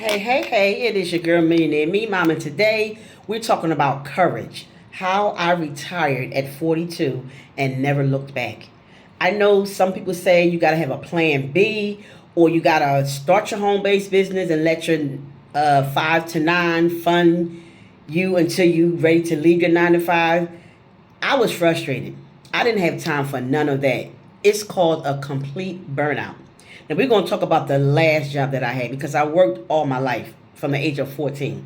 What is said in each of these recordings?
Hey, it is your girl Millionaire Me Mom, and today we're talking about courage. How I retired at 42 and never looked back. I know some people say you got to have a plan B or you got to start your home based business and let your 5 to 9 fund you until you ready to leave your 9 to 5. I was frustrated. I didn't have time for none of that. It's called a complete burnout. Now we're going to talk about the last job that I had because I worked all my life from the age of 14.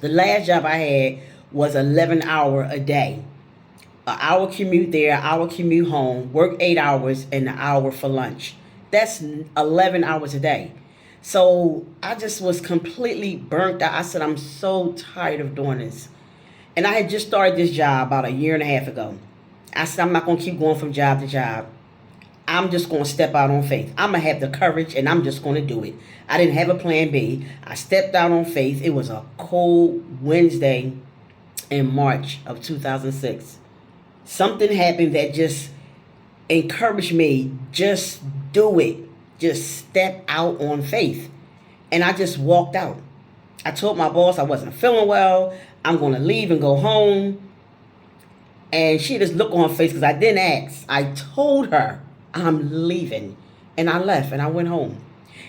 The last job I had was 11 hour a day. An hour commute there, an hour commute home, work 8 hours and an hour for lunch. That's 11 hours a day. So I just was completely burnt out. I said, I'm so tired of doing this. And I had just started this job about a year and a half ago. I said, I'm not going to keep going from job to job. I'm just going to step out on faith. I'm going to have the courage and I'm just going to do it. I didn't have a plan B. I stepped out on faith. It was a cold Wednesday in March of 2006. Something happened that just encouraged me. Just do it. Just step out on faith. And I just walked out. I told my boss I wasn't feeling well. I'm going to leave and go home. And she just looked on her face because I didn't ask. I told her I'm leaving. And I left and I went home.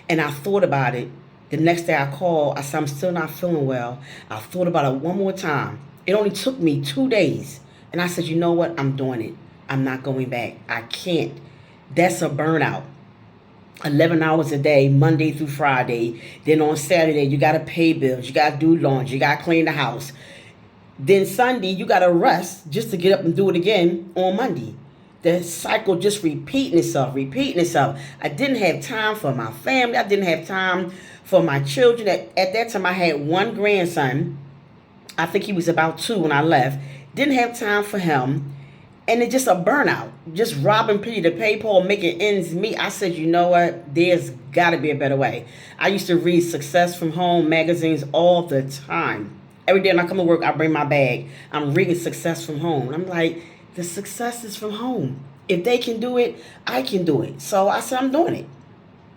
And I thought about it. The next day I called. I said, I'm still not feeling well. I thought about it one more time. It only took me 2 days. And I said, you know what? I'm doing it. I'm not going back. I can't. That's a burnout. 11 hours a day, Monday through Friday. Then on Saturday, you got to pay bills. You got to do laundry. You got to clean the house. Then Sunday, you got to rest just to get up and do it again on Monday. The cycle just repeating itself. I didn't have time for my family. I didn't have time for my children. At that time, I had one grandson. I think he was about 2 when I left. Didn't have time for him. And it's just a burnout. Just robbing Peter to pay Paul, making ends meet. I said, you know what? There's got to be a better way. I used to read Success from Home magazines all the time. Every day when I come to work, I bring my bag. I'm reading Success from Home. And I'm like, the success is from home. If they can do it, I can do it. So I said, I'm doing it.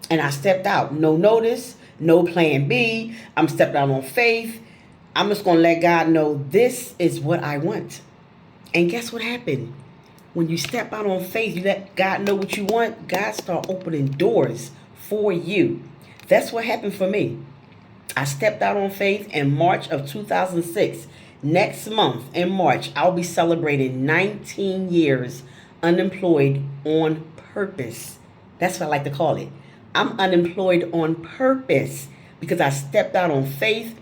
And I stepped out. No notice, no plan B. I'm stepped out on faith. I'm just going to let God know this is what I want. And guess what happened? When you step out on faith, you let God know what you want, God start opening doors for you. That's what happened for me. I stepped out on faith in March of 2006. Next month in March, I'll be celebrating 19 years unemployed on purpose. That's what I like to call it. I'm unemployed on purpose because I stepped out on faith,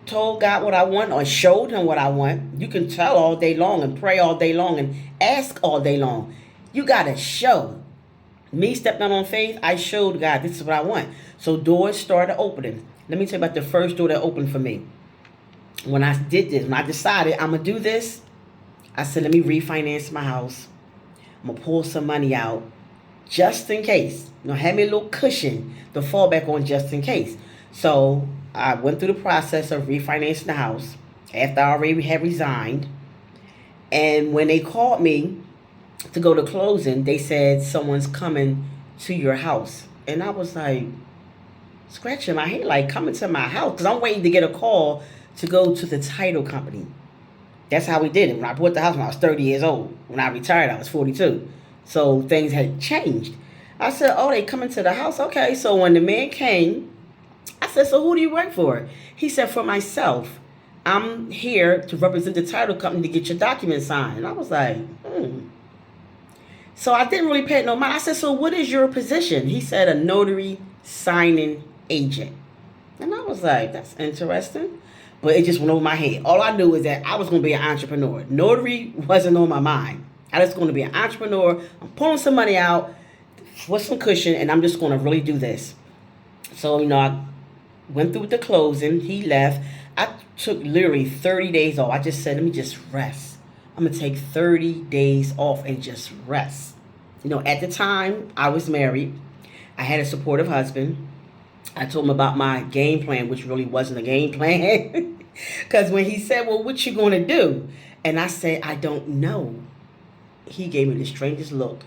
told God what I want or showed him what I want. You can tell all day long and pray all day long and ask all day long. You got to show. Me stepping out on faith, I showed God this is what I want. So doors started opening. Let me tell you about the first door that opened for me. When I did this, when I decided I'm going to do this, I said, let me refinance my house. I'm going to pull some money out just in case. Have me a little cushion to fall back on just in case. So I went through the process of refinancing the house after I already had resigned. And when they called me to go to closing, they said someone's coming to your house. And I was like, scratching my head, like coming to my house. Because I'm waiting to get a call to go to the title company. That's how we did it. When I bought the house when I was 30 years old. When I retired, I was 42. So things had changed. I said, oh, they coming to the house? Okay. So when the man came, I said, so who do you work for? He said, for myself. I'm here to represent the title company to get your documents signed. And I was like, So I didn't really pay no mind. I said, so what is your position? He said, a notary signing agent. And I was like, that's interesting. But it just went over my head. All I knew is that I was going to be an entrepreneur. Notary wasn't on my mind. I was going to be an entrepreneur. I'm pulling some money out with some cushion, and I'm just going to really do this. So, I went through the closing. He left. I took literally 30 days off. I just said, let me just rest. I'm going to take 30 days off and just rest. At the time, I was married. I had a supportive husband. I told him about my game plan, which really wasn't a game plan. Because when he said, well, what you going to do? And I said, I don't know. He gave me the strangest look.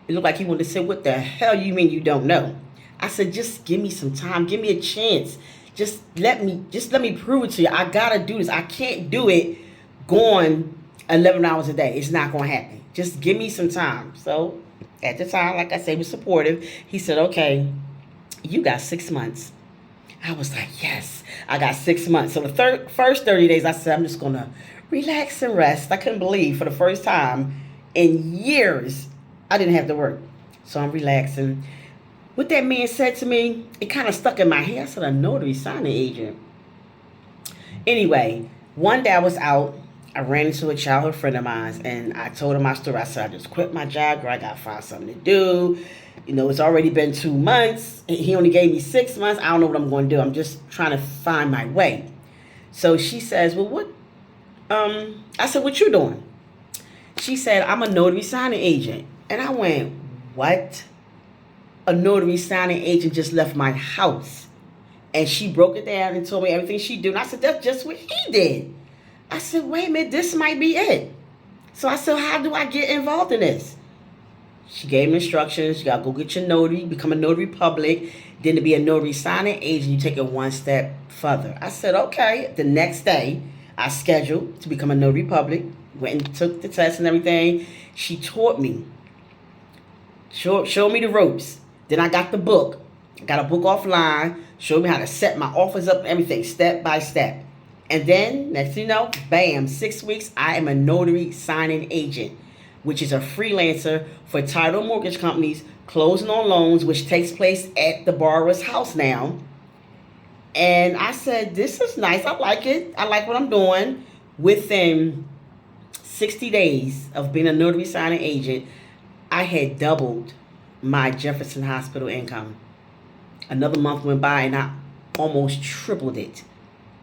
It looked like he wanted to say, what the hell you mean you don't know? I said, just give me some time, give me a chance. Just let me prove it to you. I gotta do this. I can't do it going 11 hours a day. It's not gonna happen. Just give me some time. So at the time, like I said, he was supportive. He said, okay, you got 6 months. I was like, yes, I got 6 months. So the first 30 days, I said, I'm just going to relax and rest. I couldn't believe for the first time in years, I didn't have to work. So I'm relaxing. What that man said to me, it kind of stuck in my head. I said, a notary signing agent. Anyway, one day I was out. I ran into a childhood friend of mine, and I told him my story. I said, I just quit my job, girl. I got to find something to do. It's already been 2 months. He only gave me 6 months. I don't know what I'm going to do. I'm just trying to find my way. So she says, well, what? I said, what you doing? She said, I'm a notary signing agent. And I went, what? A notary signing agent just left my house. And she broke it down and told me everything she did. And I said, that's just what he did. I said, wait a minute, this might be it. So I said, how do I get involved in this? She gave me instructions. You got to go get your notary, become a notary public. Then to be a notary signing agent, you take it one step further. I said, okay. The next day, I scheduled to become a notary public. Went and took the test and everything. She taught me. Showed me the ropes. Then I got the book. I got a book offline. Showed me how to set my office up and everything, step by step. And then, next thing you know, bam, 6 weeks, I am a notary signing agent, which is a freelancer for title mortgage companies, closing on loans, which takes place at the borrower's house now. And I said, this is nice. I like it. I like what I'm doing. Within 60 days of being a notary signing agent, I had doubled my Jefferson Hospital income. Another month went by and I almost tripled it.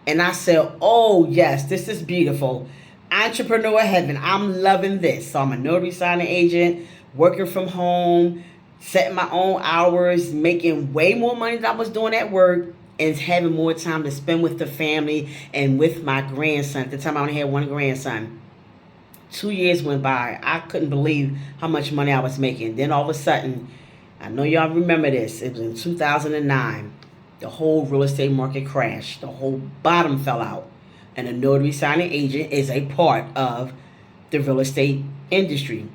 And I said, oh, yes, this is beautiful. Entrepreneur heaven. I'm loving this. So I'm a notary signing agent, working from home, setting my own hours, making way more money than I was doing at work, and having more time to spend with the family and with my grandson. At the time, I only had one grandson. 2 years went by. I couldn't believe how much money I was making. Then all of a sudden, I know y'all remember this. It was in 2009. The whole real estate market crashed. The whole bottom fell out. And a notary signing agent is a part of the real estate industry.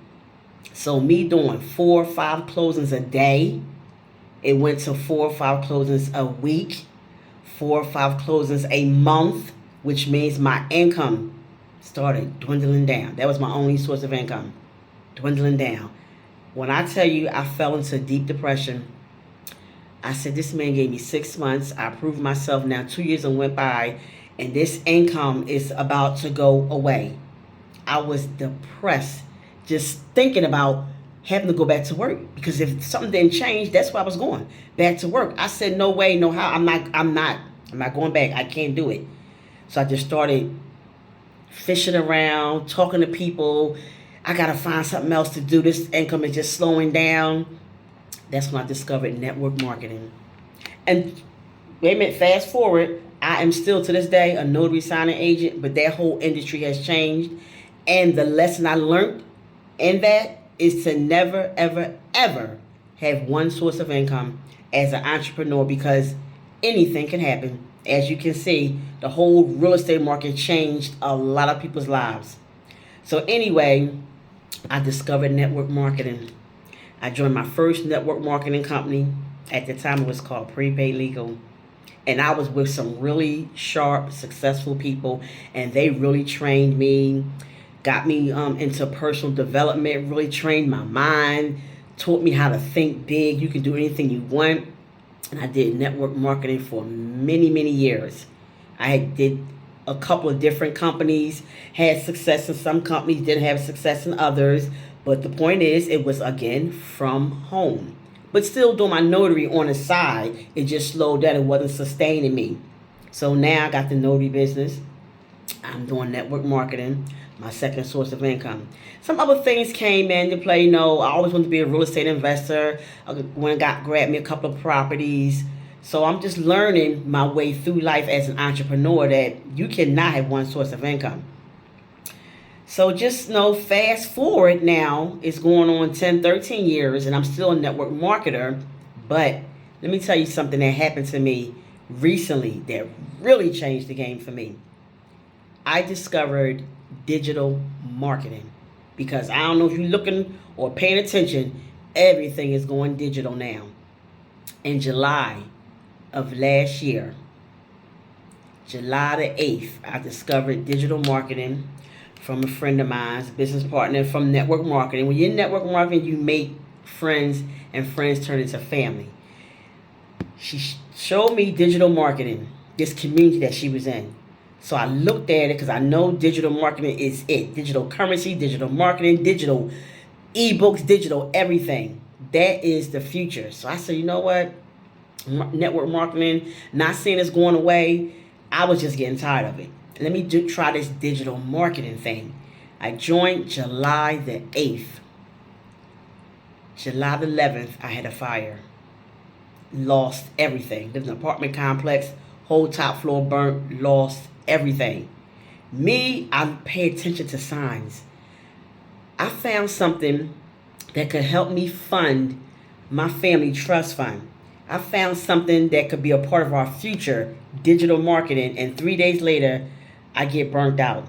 So me doing 4 or 5 closings a day, it went to 4 or 5 closings a week, 4 or 5 closings a month, which means my income started dwindling down. That was my only source of income, dwindling down. When I tell you I fell into deep depression, I said, this man gave me 6 months. I proved myself. Now 2 years went by, and this income is about to go away. I was depressed just thinking about having to go back to work, because if something didn't change, that's where I was going, back to work. I said, no way, no how. I'm not going back. I can't do it. So I just started fishing around, talking to people. I got to find something else to do. This income is just slowing down. That's when I discovered network marketing. And wait a minute, fast forward, I am still to this day a notary signing agent, but that whole industry has changed. And the lesson I learned in that is to never, ever, ever have one source of income as an entrepreneur, because anything can happen. As you can see, the whole real estate market changed a lot of people's lives. So anyway, I discovered network marketing. I joined my first network marketing company. At the time, it was called Prepaid Legal. And I was with some really sharp, successful people, and they really trained me, got me into personal development, really trained my mind, taught me how to think big. You can do anything you want. And I did network marketing for many, many years. I did a couple of different companies, had success in some companies, didn't have success in others. But the point is, it was, again, from home. But still doing my notary on the side, it just slowed down. It wasn't sustaining me. So now I got the notary business. I'm doing network marketing, my second source of income. Some other things came into play. I always wanted to be a real estate investor. I went and grabbed me a couple of properties. So I'm just learning my way through life as an entrepreneur that you cannot have one source of income. So just fast forward now, it's going on 10, 13 years, and I'm still a network marketer. But Let me tell you something that happened to me recently that really changed the game for me. I discovered digital marketing because I don't know if you're looking or paying attention, everything is going digital now. In July of last year, July the 8th, I discovered digital marketing from a friend of mine's business partner from network marketing. When you're in network marketing, you make friends and friends turn into family. She showed me digital marketing, this community that she was in. So I looked at it because I know digital marketing is it. Digital currency, digital marketing, digital ebooks, digital everything. That is the future. So I said, you know what? Network marketing, not saying it's going away. I was just getting tired of it. Let me try this digital marketing thing. I joined July the 8th. July the 11th, I had a fire. Lost everything. Lived in an apartment complex, whole top floor burnt, lost everything. Me, I pay attention to signs. I found something that could help me fund my family trust fund. I found something that could be a part of our future, digital marketing, and 3 days later, I get burnt out.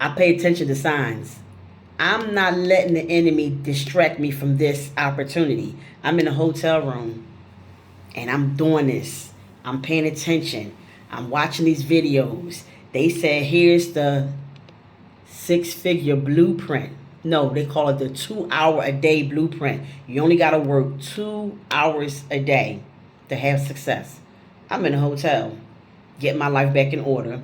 I pay attention to signs. I'm not letting the enemy distract me from this opportunity. I'm in a hotel room and I'm doing this. I'm paying attention. I'm watching these videos. They said, here's the 6-figure blueprint. No, they call it the 2-hour-a-day blueprint. You only got to work 2 hours a day to have success. I'm in a hotel, getting my life back in order.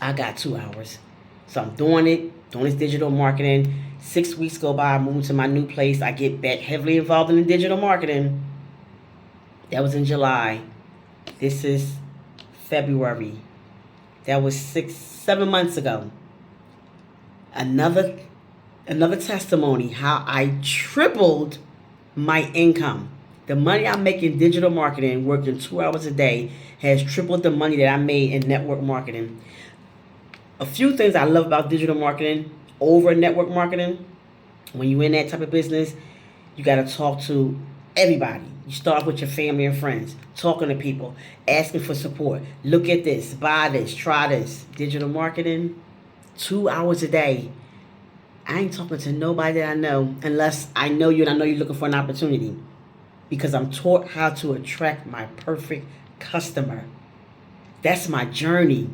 I got 2 hours. So I'm doing this digital marketing. 6 weeks go by, I move to my new place. I get back heavily involved in the digital marketing. That was in July. This is February. That was 7 months ago. Another testimony how I tripled my income. The money I make in digital marketing, working 2 hours a day, has tripled the money that I made in network marketing. A few things I love about digital marketing over network marketing. When you're in that type of business, you got to talk to everybody. You start with your family and friends, talking to people, asking for support. Look at this, buy this, try this. Digital marketing, 2 hours a day. I ain't talking to nobody that I know unless I know you and I know you're looking for an opportunity, because I'm taught how to attract my perfect customer. That's my journey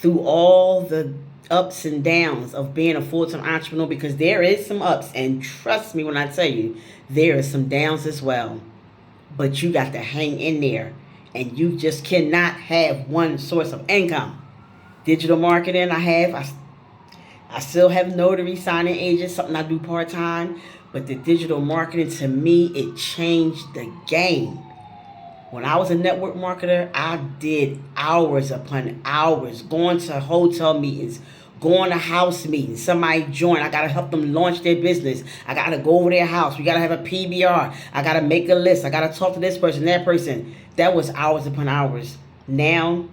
through all the ups and downs of being a full-time entrepreneur, because there is some ups, and trust me when I tell you, there is some downs as well. But you got to hang in there, and you just cannot have one source of income. Digital marketing, I still have notary signing agents, something I do part-time, but the digital marketing, to me, it changed the game. When I was a network marketer, I did hours upon hours, going to hotel meetings, going to house meetings. Somebody joined, I got to help them launch their business. I got to go over their house. We got to have a PBR. I got to make a list. I got to talk to this person, that person. That was hours upon hours. Now,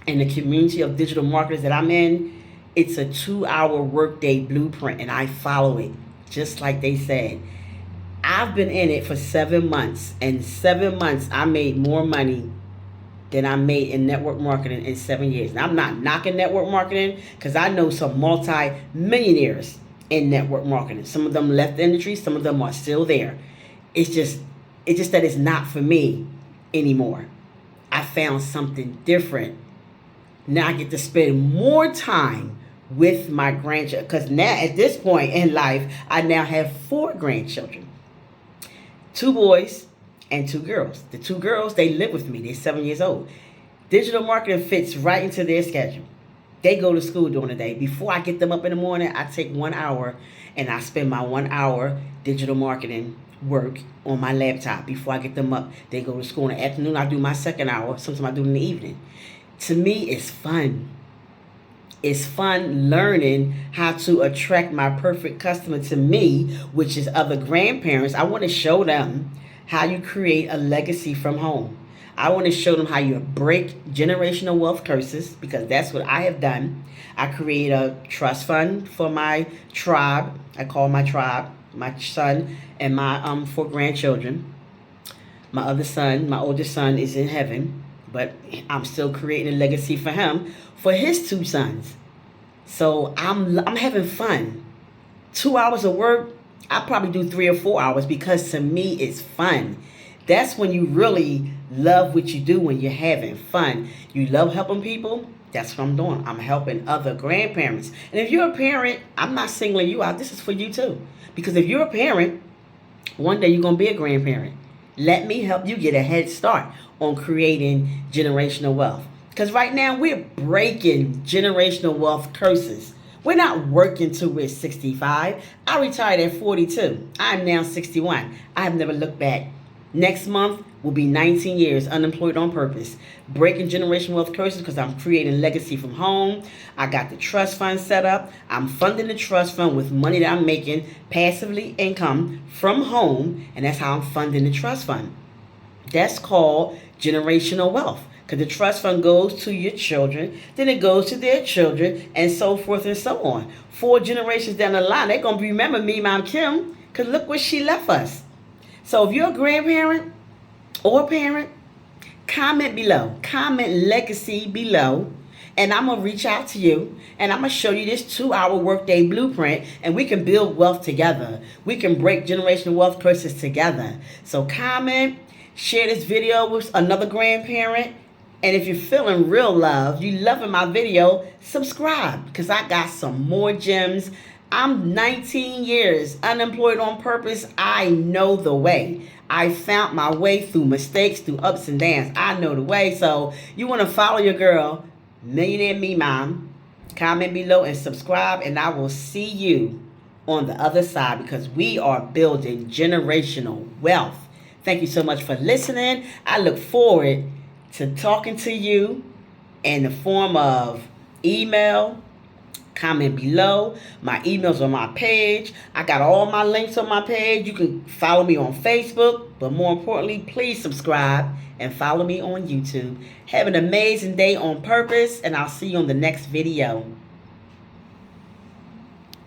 in the community of digital marketers that I'm in, it's a 2-hour workday blueprint, and I follow it, just like they said. I've been in it for 7 months, and 7 months I made more money than I made in network marketing in 7 years. And I'm not knocking network marketing, because I know some multi-millionaires in network marketing. Some of them left the industry, some of them are still there. It's just that it's not for me anymore. I found something different. Now I get to spend more time with my grandchildren, because now at this point in life, I now have 4 grandchildren. 2 boys and 2 girls. The 2 girls, they live with me. They're 7 years old. Digital marketing fits right into their schedule. They go to school during the day. Before I get them up in the morning, I take 1 hour and I spend my 1 hour digital marketing work on my laptop. Before I get them up, they go to school. In the afternoon, I do my 2nd hour. Sometimes I do it in the evening. To me, it's fun. It's fun learning how to attract my perfect customer to me, which is other grandparents. I want to show them how you create a legacy from home. I want to show them how you break generational wealth curses, because that's what I have done. I create a trust fund for my tribe. I call my tribe my son and my 4 grandchildren. My other son, my oldest son, is in heaven, but I'm still creating a legacy for him, for his two sons. So I'm having fun. 2 hours of work, I probably do 3 or 4 hours because to me it's fun. That's when you really love what you do, when you're having fun. You love helping people. That's what I'm doing. I'm helping other grandparents. And if you're a parent, I'm not singling you out. This is for you too. Because if you're a parent, one day you're going to be a grandparent. Let me help you get a head start on creating generational wealth. Because right now we're breaking generational wealth curses. We're not working till we're 65. I retired at 42. I'm now 61. I have never looked back. Next month will be 19 years unemployed on purpose. Breaking generational wealth curses because I'm creating legacy from home. I got the trust fund set up. I'm funding the trust fund with money that I'm making passively income from home. And that's how I'm funding the trust fund. That's called generational wealth. Because the trust fund goes to your children, then it goes to their children, and so forth and so on. 4 generations down the line, they're going to remember me, Mom Kim, because look what she left us. So if you're a grandparent or a parent, comment below. Comment legacy below. And I'm going to reach out to you. And I'm going to show you this 2-hour workday blueprint. And we can build wealth together. We can break generational wealth curses together. So comment, share this video with another grandparent. And if you're feeling real love, you loving my video, subscribe. Because I got some more gems. I'm 19 years unemployed on purpose. I know the way. I found my way through mistakes, through ups and downs. I know the way. So you want to follow your girl, Millionaire Me Mom. Comment below and subscribe. And I will see you on the other side because we are building generational wealth. Thank you so much for listening. I look forward to talking to you in the form of email. Comment below. My email's on my page. I got all my links on my page. You can follow me on Facebook. But more importantly, please subscribe and follow me on YouTube. Have an amazing day on purpose. And I'll see you on the next video.